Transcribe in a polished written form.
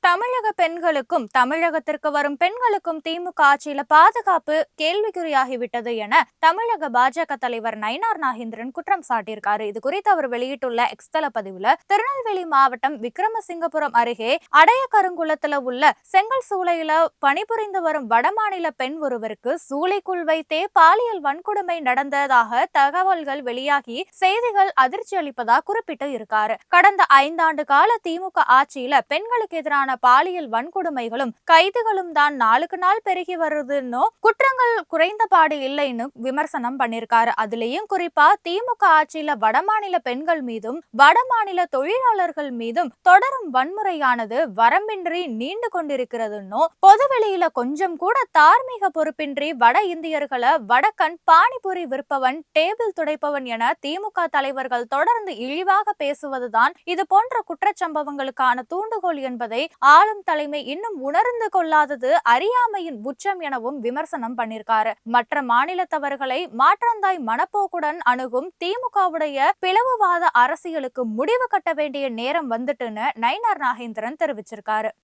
தமிழக பெண்களுக்கும் தமிழகத்திற்கு வரும் பெண்களுக்கும் திமுக ஆட்சியில பாதுகாப்பு கேள்விக்குறியாகிவிட்டது என தமிழக பாஜக தலைவர் நயினார் நாகேந்திரன் குற்றம் சாட்டியிருக்காரு. இது குறித்து அவர் வெளியிட்டுள்ள எக்ஸ்தல பதிவுல திருநெல்வேலி மாவட்டம் விக்ரமசிங்கபுரம் அருகே அடையக்கருங்குளத்துல உள்ள செங்கல் சூளையில பணிபுரிந்து வரும் வடமாநில பெண் ஒருவருக்கு சூளைக்குள் வைத்தே பாலியல் வன்கொடுமை நடந்ததாக தகவல்கள் வெளியாகி செய்திகள் அதிர்ச்சி அளிப்பதாக குறிப்பிட்டு இருக்காரு. கடந்த 5 ஆண்டு கால திமுக ஆட்சியில பெண்களுக்கு எதிரான பாலியல் வன்கொடுமைகளும் கைதுகளும் தான் நாளுக்கு நாள் பெருகி வருதுன்னு குற்றங்கள் குறைந்தபாடு இல்லைன்னு விமர்சனம் பண்ணிருக்காரு. அதுலயும் குறிப்பா திமுக ஆட்சியில வடமாநில பெண்கள் மீதும் வடமாநில தொழிலாளர்கள் மீதும் தொடரும் வன்முறையானது வரம்பின்றி நீண்டு கொண்டிருக்கிறதுன்னு பொதுவெளியில கொஞ்சம் கூட தார்மீக பொறுப்பின்றி வட இந்தியர்களை வடக்கன் பானிபூரி விற்பவன் டேபிள் துடைப்பவன் என திமுக தலைவர்கள் தொடர்ந்து இழிவாக பேசுவதுதான் இது போன்ற குற்றச்சம்பவங்களுக்கான தூண்டுகோல் என்பதை ஆளும் தலைமை இன்னும் உணர்ந்து கொள்ளாதது அறியாமையின் உச்சம் எனவும் விமர்சனம் பண்ணிருக்காரு. மற்ற மாநிலத்தவர்களை மாற்றந்தாய் மனப்போக்குடன் அணுகும் திமுகவுடைய பிளவுவாத அரசியலுக்கு முடிவு கட்ட வேண்டிய நேரம் வந்துட்டுன்னு நயினார் நாகேந்திரன் தெரிவிச்சிருக்காரு.